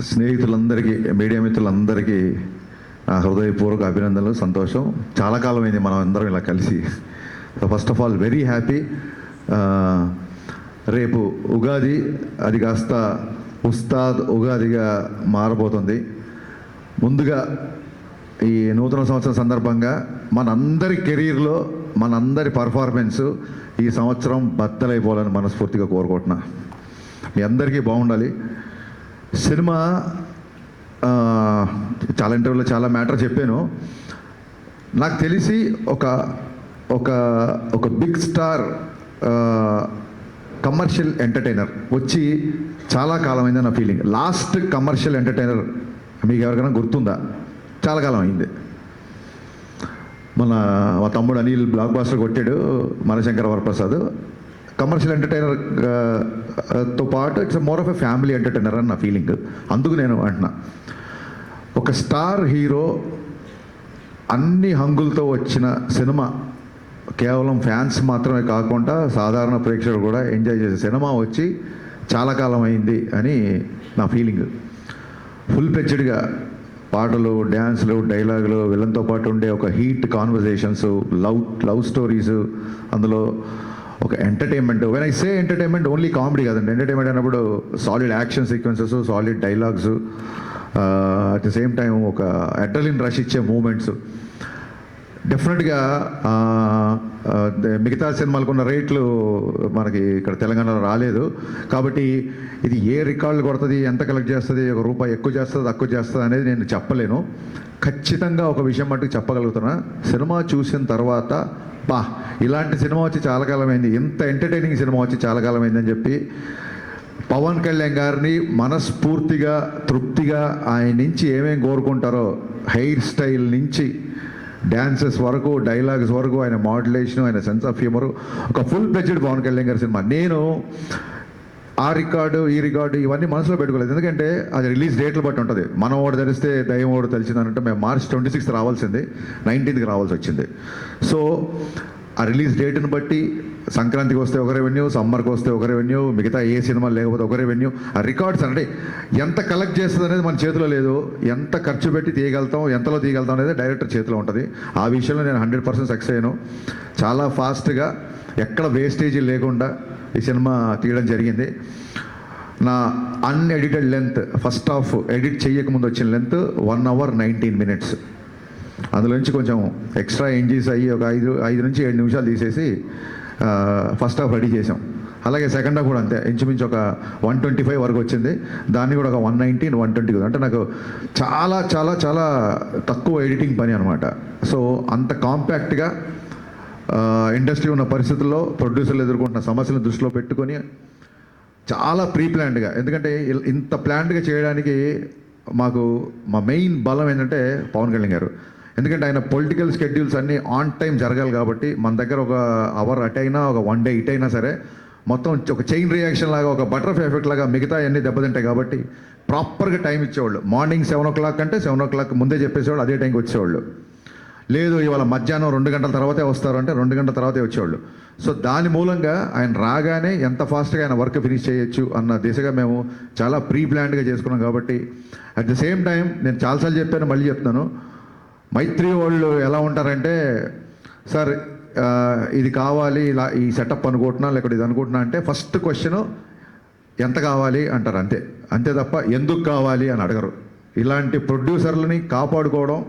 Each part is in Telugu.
స్నేహితులందరికీ, మీడియా మిత్రులందరికీ నా హృదయపూర్వక అభినందనలు, సంతోషం. చాలా కాలమైంది మనం అందరం ఇలా కలిసి. First of all very happy. రేపు ఉగాది, అది కాస్త ఉస్తాద్ ఉగాదిగా మారబోతుంది. ముందుగా ఈ నూతన సంవత్సరం సందర్భంగా మనందరి కెరీర్లో మనందరి పర్ఫార్మెన్సు ఈ సంవత్సరం బద్దలైపోవాలని మనస్ఫూర్తిగా కోరుకుంటున్నా. మీ అందరికీ బాగుండాలి. సినిమా చాలా ఇంటర్వ్యూలో చాలా మ్యాటర్ చెప్పాను. నాకు తెలిసి ఒక ఒక ఒక బిగ్ స్టార్ కమర్షియల్ ఎంటర్టైనర్ వచ్చి చాలా కాలమైంది నా ఫీలింగ్. లాస్ట్ కమర్షియల్ ఎంటర్టైనర్ మీకు ఎవరికైనా గుర్తుందా? చాలా కాలం అయింది. మా తమ్ముడు అనిల్ బ్లాక్ బాస్టర్ కొట్టాడు, మనశంకర వరప్రసాద్. కమర్షియల్ ఎంటర్టైనర్ తో పాటు it's more of a family entertainer అని నా ఫీలింగ్. అందుకు నేను అంటున్నా, ఒక స్టార్ హీరో అన్ని హంగులతో వచ్చిన సినిమా, కేవలం ఫ్యాన్స్ మాత్రమే కాకుండా సాధారణ ప్రేక్షకులు కూడా ఎంజాయ్ చేసే సినిమా వచ్చి చాలా కాలం అయింది అని నా ఫీలింగ్. ఫుల్ ఫ్లెడ్జ్డ్గా పాటలు, డ్యాన్స్లు, డైలాగులు, విలన్తో పాటు ఉండే ఒక హీట్ కాన్వర్జేషన్స్, లవ్ స్టోరీస్, అందులో ఒక entertainment. When I say entertainment, only comedy కాదండి. ఎంటర్టైన్మెంట్ అన్నప్పుడు solid action sequences, solid dialogues, at the same time ఒక అడ్రలిన్ రష్ ఇచ్చే మూమెంట్స్. డెఫినెట్గా మిగతా సినిమాలకు ఉన్న రేట్లు మనకి ఇక్కడ తెలంగాణలో రాలేదు. కాబట్టి ఇది ఏ రికార్డులు కొడుతుంది, ఎంత కలెక్ట్ చేస్తుంది, ఒక రూపాయి ఎక్కువ చేస్తుంది, తక్కువ చేస్తుంది అనేది నేను చెప్పలేను. ఖచ్చితంగా ఒక విషయం మటుకు చెప్పగలుగుతున్నా, సినిమా చూసిన తర్వాత ఇలాంటి సినిమా వచ్చి చాలా కాలమైంది, ఇంత ఎంటర్టైనింగ్ సినిమా వచ్చి చాలా కాలమైంది అని చెప్పి పవన్ కళ్యాణ్ గారిని మనస్ఫూర్తిగా, తృప్తిగా ఆయన నుంచి ఏమేమి కోరుకుంటారో, హెయిర్ స్టైల్ నుంచి డ్యాన్సెస్ వరకు, డైలాగ్స్ వరకు, ఆయన మాడ్యులేషన్, ఆయన సెన్స్ ఆఫ్ హ్యూమరు, ఒక ఫుల్ ఫ్లెడ్జ్డ్ పవన్ కళ్యాణ్ గారి సినిమా. నేను ఆ రికార్డు, ఈ రికార్డు ఇవన్నీ మనసులో పెట్టుకోలేదు. ఎందుకంటే అది రిలీజ్ డేట్లు బట్టి ఉంటుంది. మనం ఓడి తెలిస్తే దయ్యం ఓడి తెలిసిందంటే మేము మార్చ్ 26 రావాల్సింది, 19కి రావాల్సి వచ్చింది. సో ఆ రిలీజ్ డేట్ని బట్టి సంక్రాంతికి వస్తే ఒక రెవెన్యూ, సమ్మర్కి వస్తే ఒక రెవెన్యూ, మిగతా ఏ సినిమా లేకపోతే ఒక రెవెన్యూ. ఆ రికార్డ్స్ అంటే ఎంత కలెక్ట్ చేస్తుంది అనేది మన చేతిలో లేదు. ఎంత ఖర్చు పెట్టి తీయగలుగుతాం, ఎంతలో తీయగలుగుతాం అనేది డైరెక్టర్ చేతిలో ఉంటుంది. ఆ విషయంలో నేను 100% సక్సెస్ అయ్యాను. చాలా ఫాస్ట్గా, ఎక్కడ వేస్టేజీ లేకుండా ఈ సినిమా తీయడం జరిగింది. నా unedited length, first half edit చేయకముందు వచ్చిన లెంత్ 1 hour 19 minutes. అందులోంచి కొంచెం ఎక్స్ట్రా ఎంజీస్ అయ్యి ఒక 5 నుంచి 7 నిమిషాలు తీసేసి ఫస్ట్ హాఫ్ రెడీ చేసాం. అలాగే సెకండ్ హాఫ్ కూడా అంతే, ఇంచుమించు ఒక 125 వరకు వచ్చింది. దాన్ని కూడా ఒక 119, 120. అంటే నాకు చాలా చాలా చాలా తక్కువ ఎడిటింగ్ పని అనమాట. సో అంత కాంపాక్ట్గా ఇండస్ట్రీ ఉన్న పరిస్థితుల్లో ప్రొడ్యూసర్లు ఎదుర్కొంటున్న సమస్యలను దృష్టిలో పెట్టుకొని చాలా ప్రీ ప్లాన్డ్గా, ఎందుకంటే ఇంత ప్లాన్డ్గా చేయడానికి మాకు మా మెయిన్ బలం ఏంటంటే పవన్ కళ్యాణ్ గారు. ఎందుకంటే ఆయన పొలిటికల్ స్కెడ్యూల్స్ అన్నీ ఆన్ టైం జరగాలి కాబట్టి మన దగ్గర ఒక అవర్ అటు అయినా, ఒక 1 day ఇటు అయినా సరే మొత్తం ఒక చైన్ రియాక్షన్ లాగా, ఒక బటర్ఫ్లై ఎఫెక్ట్ లాగా మిగతా అన్నీ దెబ్బతింటాయి. కాబట్టి ప్రాపర్గా టైం ఇచ్చేవాళ్ళు. మార్నింగ్ 7 o'clock అంటే 7 o'clock ముందే చెప్పేసేవాళ్ళు, అదే టైంకి వచ్చేవాళ్ళు. లేదు ఇవాళ మధ్యాహ్నం 2 గంటల తర్వాతే వస్తారు అంటే 2 గంటల తర్వాతే వచ్చేవాళ్ళు. సో దాని మూలంగా ఆయన రాగానే ఎంత ఫాస్ట్గా ఆయన వర్క్ ఫినిష్ చేయొచ్చు అన్న దిశగా మేము చాలా ప్రీ ప్లాన్డ్గా చేసుకున్నాం. కాబట్టి అట్ ద సేమ్ టైం నేను చాలాసార్లు చెప్పాను, మళ్ళీ చెప్తున్నాను, మైత్రి వాళ్ళు ఎలా ఉంటారంటే, సార్ ఇది కావాలి, ఇలా ఈ సెటప్ అనుకుంటున్నా, లేకపోతే ఇది అనుకుంటున్నా అంటే ఫస్ట్ క్వశ్చన్ ఎంత కావాలి అంటారు, అంతే. అంతే తప్ప ఎందుకు కావాలి అని అడగరు. ఇలాంటి ప్రొడ్యూసర్లని కాపాడుకోవడం,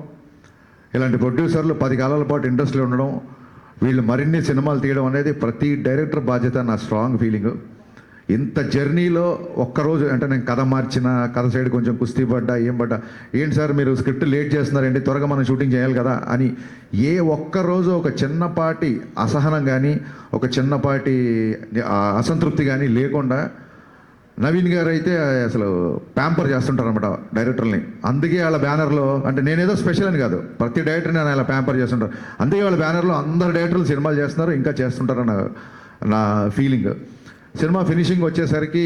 ఇలాంటి ప్రొడ్యూసర్లు 10 కాలాల పాటు ఇండస్ట్రీలో ఉండడం, వీళ్ళు మరిన్ని సినిమాలు తీయడం అనేది ప్రతి డైరెక్టర్ బాధ్యత, నా స్ట్రాంగ్ ఫీలింగ్. ఇంత జర్నీలో ఒక్కరోజు అంటే నేను కథ మార్చిన, కథ సైడ్ కొంచెం కుస్తీ పడ్డా, ఏం పడ్డా, ఏంటి సార్ మీరు స్క్రిప్ట్ లేట్ చేస్తున్నారండి, త్వరగా మనం షూటింగ్ చేయాలి కదా అని ఏ ఒక్కరోజు ఒక చిన్నపాటి అసహనం కానీ, ఒక చిన్నపాటి అసంతృప్తి కానీ లేకుండా నవీన్ గారు అయితే అసలు ప్యాంపర్ చేస్తుంటారు అనమాట డైరెక్టర్ని. అందుకే వాళ్ళ బ్యానర్లో, అంటే నేనేదో స్పెషల్ అని కాదు, ప్రతి డైరెక్టర్ని నేను అలా ప్యాంపర్ చేస్తుంటారు. అందుకే వాళ్ళ బ్యానర్లో అందరు డైరెక్టర్లు సినిమాలు చేస్తున్నారు, ఇంకా చేస్తుంటారన్న నా ఫీలింగ్. సినిమా ఫినిషింగ్ వచ్చేసరికి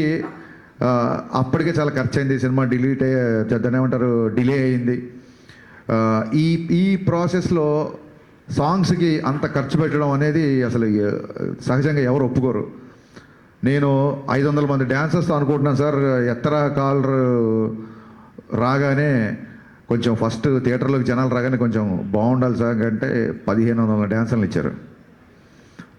అప్పటికే చాలా ఖర్చు అయింది. సినిమా డిలే అయింది. ఈ ప్రాసెస్లో సాంగ్స్కి అంత ఖర్చు పెట్టడం అనేది అసలు సహజంగా ఎవరు ఒప్పుకోరు. నేను 500 మంది డాన్సర్స్తో అనుకుంటున్నాను సార్, ఎత్తరా కాలర్ రాగానే కొంచెం ఫస్ట్ థియేటర్లోకి జనాలు రాగానే కొంచెం బాగుండాలి సార్ అంటే 1500 డ్యాన్సులు ఇచ్చారు.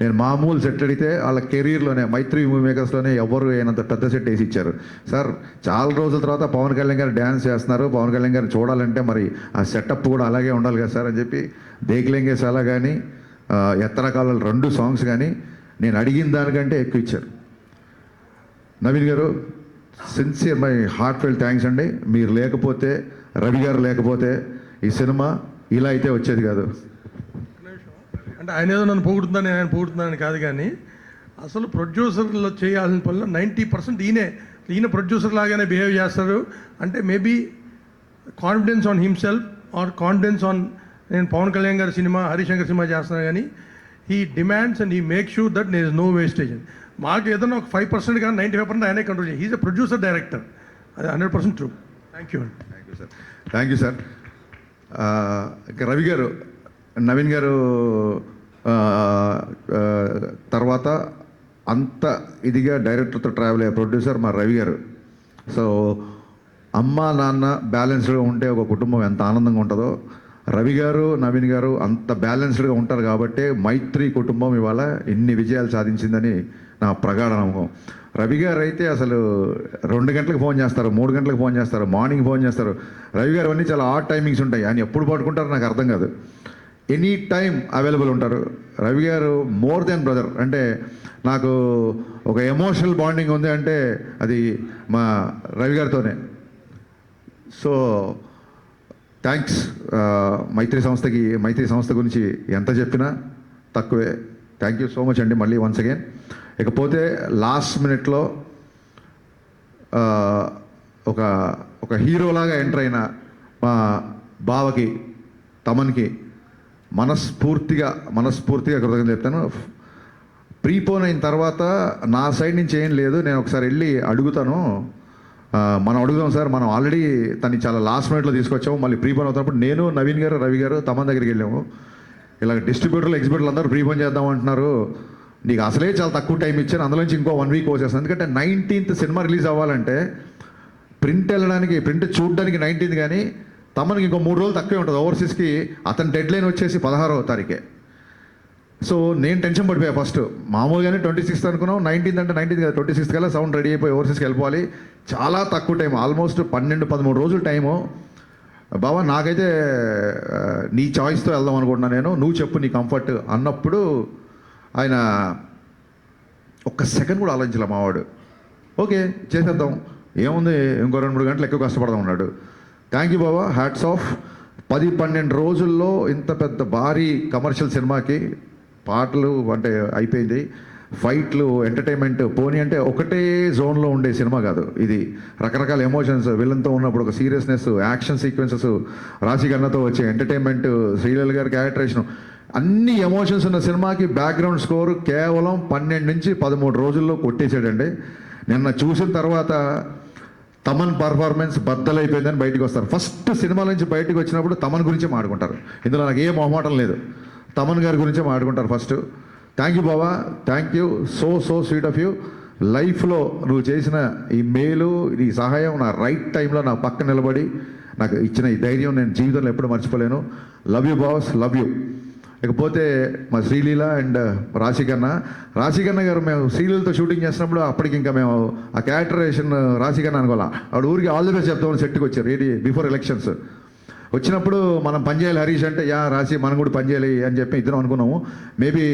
నేను మామూలు సెట్ అడిగితే వాళ్ళ కెరీర్లోనే మైత్రి మూవీ మేకర్స్లోనే ఎవరు అయినంత పెద్ద సెట్ వేసి ఇచ్చారు. సార్ చాలా రోజుల తర్వాత పవన్ కళ్యాణ్ గారు డ్యాన్స్ చేస్తున్నారు, పవన్ కళ్యాణ్ గారిని చూడాలంటే మరి ఆ సెటప్ కూడా అలాగే ఉండాలి కదా సార్ అని చెప్పి దేక్లెంగే సాలా కానీ ఎత్తరకాల 2 సాంగ్స్ కానీ నేను అడిగిన దానికంటే ఎక్కువ ఇచ్చారు. నవీన్ గారు sincere my heartfelt thanks అండి. మీరు లేకపోతే, రవి గారు లేకపోతే ఈ సినిమా ఇలా అయితే వచ్చేది కాదు. అంటే ఆయన ఏదో నన్ను పొగుడుతుందని ఆయన పొగుడుతున్నాను కాదు, కానీ అసలు ప్రొడ్యూసర్లో చేయాల్సిన పనులు 90% ఈయన ప్రొడ్యూసర్ లాగానే బిహేవ్ చేస్తారు. అంటే maybe confidence on himself or confidence on నేను పవన్ కళ్యాణ్ గారి సినిమా, హరిశంకర్ సినిమా చేస్తున్నాను, కానీ he demands and he make sure that there is no wastage. మాకు ఏదైనా ఒక 5% కానీ 95% ఆయనే కంట్రోల్ చేయాలి. హీజ్ అ ప్రొడ్యూసర్ డైరెక్టర్, అది 100% ట్రూ. థ్యాంక్ యూ అండి. Thank you sir. ఇంకా రవి గారు, నవీన్ గారు తర్వాత అంత ఇదిగా డైరెక్టర్తో ట్రావెల్ అయ్యే ప్రొడ్యూసర్ మా రవి గారు. సో అమ్మ నాన్న బ్యాలెన్స్డ్గా ఉంటే ఒక కుటుంబం ఎంత ఆనందంగా ఉంటుందో, రవి గారు నవీన్ గారు అంత బ్యాలెన్స్డ్గా ఉంటారు కాబట్టి మైత్రి కుటుంబం ఇవాళ ఇన్ని విజయాలు సాధించిందని నా ప్రగాఢ నమ్మకం. రవి గారు అయితే అసలు 2 గంటలకు ఫోన్ చేస్తారు, 3 గంటలకు ఫోన్ చేస్తారు, మార్నింగ్ ఫోన్ చేస్తారు. రవి గారు అన్నీ చాలా ఆడ్ టైమింగ్స్ ఉంటాయి. ఆయన ఎప్పుడు పడుకుంటారో నాకు అర్థం కాదు. ఎనీ టైం అవైలబుల్ ఉంటారు. రవి గారు మోర్ దెన్ బ్రదర్. అంటే నాకు ఒక ఎమోషనల్ బాండింగ్ ఉంది అంటే అది మా రవి గారితోనే. So thanks. మైత్రి సంస్థ గురించి ఎంత చెప్పినా తక్కువే. థ్యాంక్ యూ సో మచ్ అండి మళ్ళీ వన్స్ అగైన్. ఇకపోతే లాస్ట్ మినిట్లో ఒక హీరోలాగా ఎంటర్ అయిన మా బావకి, తమన్కి మనస్ఫూర్తిగా కృతజ్ఞతలు చెప్తాను. ప్రీపోన్ అయిన తర్వాత నా సైడ్ నుంచి ఏం లేదు, నేను ఒకసారి వెళ్ళి అడుగుతాను. మనం అడుగుదాం సార్, మనం ఆల్రెడీ తను చాలా లాస్ట్ మినిట్లో తీసుకొచ్చాము. మళ్ళీ ప్రీపోన్ అవుతున్నప్పుడు నేను, నవీన్ గారు, రవి గారు తమన్ దగ్గరికి వెళ్ళాము. ఇలా డిస్ట్రిబ్యూటర్లు, ఎగ్జిబ్యూటర్లు అందరూ ప్రీపోన్ చేద్దాం అంటున్నారు. నీకు అసలే చాలా తక్కువ టైం ఇచ్చాను, అందులోంచి ఇంకో 1 వీక్ వచ్చేస్తాను. ఎందుకంటే 19th సినిమా రిలీజ్ అవ్వాలంటే ప్రింట్ చూడడానికి 19th, కానీ తమనికి ఇంకో 3 రోజులు తక్కువే ఉంటుంది. ఓవర్సీస్కి అతని డెడ్ లైన్ వచ్చేసి 16వ తారీఖే. సో నేను టెన్షన్ పడిపోయా. ఫస్ట్ మామూలుగానే 26th అనుకున్నాం, 19th అంటే 19th కదా, 26th కల్లా సౌండ్ రెడీ అయిపోయి ఓవర్సీస్కి వెళ్ళిపోవాలి. చాలా తక్కువ టైం, ఆల్మోస్ట్ 12-13 రోజులు టైము. బాబా నాకైతే నీ చాయిస్తో వెళ్దాం అనుకుంటున్నాను నేను, నువ్వు చెప్పు నీ కంఫర్ట్ అన్నప్పుడు ఆయన ఒక్క సెకండ్ కూడా ఆలోచించలే మావాడు. ఓకే చేసేద్దాం, ఏముంది ఇంకో 2-3 గంటలు ఎక్కువ కష్టపడదాం అన్నాడు. Thank you Baba, hats off. 10-12 రోజుల్లో ఇంత పెద్ద భారీ కమర్షియల్ సినిమాకి పాటలు అంటే అయిపోయింది, ఫైట్లు, ఎంటర్టైన్మెంట్ పోనీ అంటే ఒకటే జోన్లో ఉండే సినిమా కాదు ఇది. రకరకాల ఎమోషన్స్, విలన్తో ఉన్నప్పుడు ఒక సీరియస్నెస్, యాక్షన్ సీక్వెన్సెస్, రాశిగన్నతో వచ్చే ఎంటర్టైన్మెంట్, శ్రీలీల గారి క్యారెక్టరేషన్, అన్ని ఎమోషన్స్ ఉన్న సినిమాకి బ్యాక్గ్రౌండ్ స్కోర్ కేవలం 12-13 రోజుల్లో కొట్టేసాడండి. నిన్న చూసిన తర్వాత తమన్ పర్ఫార్మెన్స్ బద్దలైపోయిందని బయటకు వస్తారు. ఫస్ట్ సినిమా నుంచి బయటకు వచ్చినప్పుడు తమన్ గురించే మాట్లాడుకుంటారు. ఇందులో నాకు ఏ మొహమాటం లేదు, తమన్ గారి గురించే మాట్లాడుకుంటారు first. Thank you Baba, thank you, so sweet of you. లైఫ్లో నువ్వు చేసిన ఈ మేలు, ఈ సహాయం, నా రైట్ టైంలో నా పక్క నిలబడి నాకు ఇచ్చిన ఈ ధైర్యం నేను జీవితంలో ఎప్పుడు మర్చిపోలేను. Love you boss, love you. ఇకపోతే మా శ్రీలీల అండ్ రాశికన్న గారు, మేము శ్రీలీలతో షూటింగ్ చేసినప్పుడు అప్పటికి ఇంకా మేము ఆ క్యారెక్టరేషన్ రాశికన్న అనుకోవాలా, ఆవిడ ఊరికి ఆల్ ది బెస్ట్ చెప్తామని సెట్కి వచ్చారు. ఏది బిఫోర్ ఎలక్షన్స్ వచ్చినప్పుడు మనం పనిచేయాలి హరీష్ అంటే, యా రాశి మనం కూడా పనిచేయాలి అని చెప్పి ఇద్దరం అనుకున్నాము. మేబీ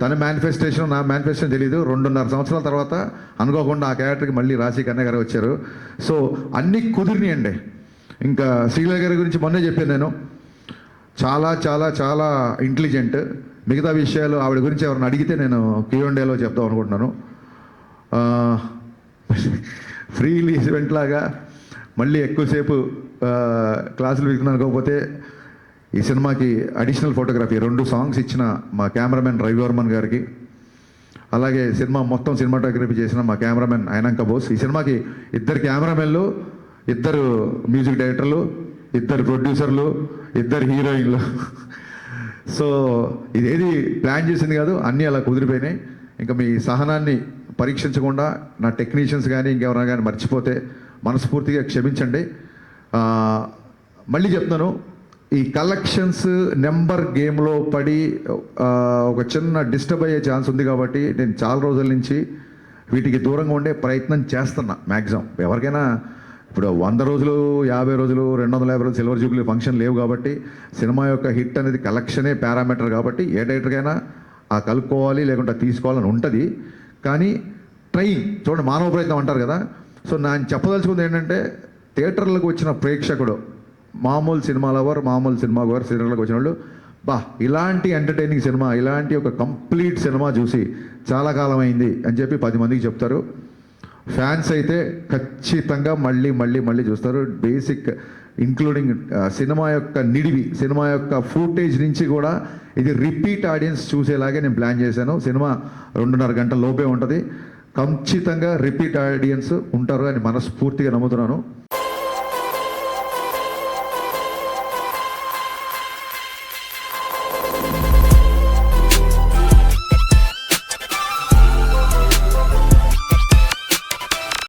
తన మేనిఫెస్టేషన్ నా మేనిఫెస్టేషన్ తెలియదు. 2.5 సంవత్సరాల తర్వాత అనుకోకుండా ఆ క్యారెక్టర్కి మళ్ళీ రాశికన్న గారు వచ్చారు. సో అన్నీ కుదిరినాయండి. ఇంకా శ్రీలీల గారి గురించి మొన్నే చెప్పాను నేను, చాలా చాలా చాలా ఇంటెలిజెంట్. మిగతా విషయాలు ఆవిడ గురించి ఎవరిని అడిగితే నేను Q&Aలో చెప్తాం అనుకుంటున్నాను. ఫ్రీ ఈవెంట్ లాగా మళ్ళీ ఎక్కువసేపు క్లాసులు వింటున్నాను. కాకపోతే ఈ సినిమాకి అడిషనల్ ఫోటోగ్రఫీ 2 సాంగ్స్ ఇచ్చిన మా కెమెరామెన్ రవివర్మన్ గారికి, అలాగే సినిమా మొత్తం సినిమాటోగ్రఫీ చేసిన మా కెమెరామెన్ అయనంక బోస్. ఈ సినిమాకి 2 కెమెరామెన్లు, 2 మ్యూజిక్ డైరెక్టర్లు, 2 ప్రొడ్యూసర్లు, 2 హీరోయిన్లు. సో ఇదేది ప్లాన్ చేసింది కాదు, అన్నీ అలా కుదిరిపోయినాయి. ఇంకా మీ సహనాన్ని పరీక్షించకుండా నా టెక్నీషియన్స్ కానీ ఇంకెవరైనా కానీ మర్చిపోతే మనస్ఫూర్తిగా క్షమించండి. మళ్ళీ చెప్తున్నాను, ఈ కలెక్షన్స్ నెంబర్ గేమ్లో పడి ఒక చిన్న డిస్టర్బ్ అయ్యే ఛాన్స్ ఉంది కాబట్టి నేను చాలా రోజుల నుంచి వీటికి దూరంగా ఉండే ప్రయత్నం చేస్తున్నా మ్యాక్సిమం. ఎవరికైనా ఇప్పుడు 100 రోజులు, 50 రోజులు, 250 రోజులు సిల్వర్ జూబ్లీ ఫంక్షన్ లేవు కాబట్టి సినిమా యొక్క హిట్ అనేది కలెక్షనే పారామీటర్ కాబట్టి ఏ డైరెక్టర్కైనా ఆ కలుపుకోవాలి లేకుంటే తీసుకోవాలని ఉంటుంది. కానీ ట్రైన్ చూడండి, మానవ ప్రయత్నం అంటారు కదా. సో నేను చెప్పదలుచుకుంది ఏంటంటే, థియేటర్లకు వచ్చిన ప్రేక్షకుడు, మామూలు సినిమా లవర్, మామూలు సినిమా గోర్, థియేటర్లకు వచ్చిన వాళ్ళు ఇలాంటి ఎంటర్టైనింగ్ సినిమా, ఇలాంటి ఒక కంప్లీట్ సినిమా చూసి చాలా కాలం అయింది అని చెప్పి 10 మందికి చెప్తారు. ఫ్యాన్స్ అయితే ఖచ్చితంగా మళ్ళీ మళ్ళీ మళ్ళీ చూస్తారు. బేసిక్ ఇంక్లూడింగ్ సినిమా యొక్క నిడివి, సినిమా యొక్క ఫుటేజ్ నుంచి కూడా ఇది రిపీట్ ఆడియన్స్ చూసేలాగే నేను ప్లాన్ చేశాను. సినిమా 2.5 గంటల లోపే ఉంటుంది. ఖచ్చితంగా రిపీట్ ఆడియన్స్ ఉంటారు అని మనస్ఫూర్తిగా నమ్ముతున్నాను.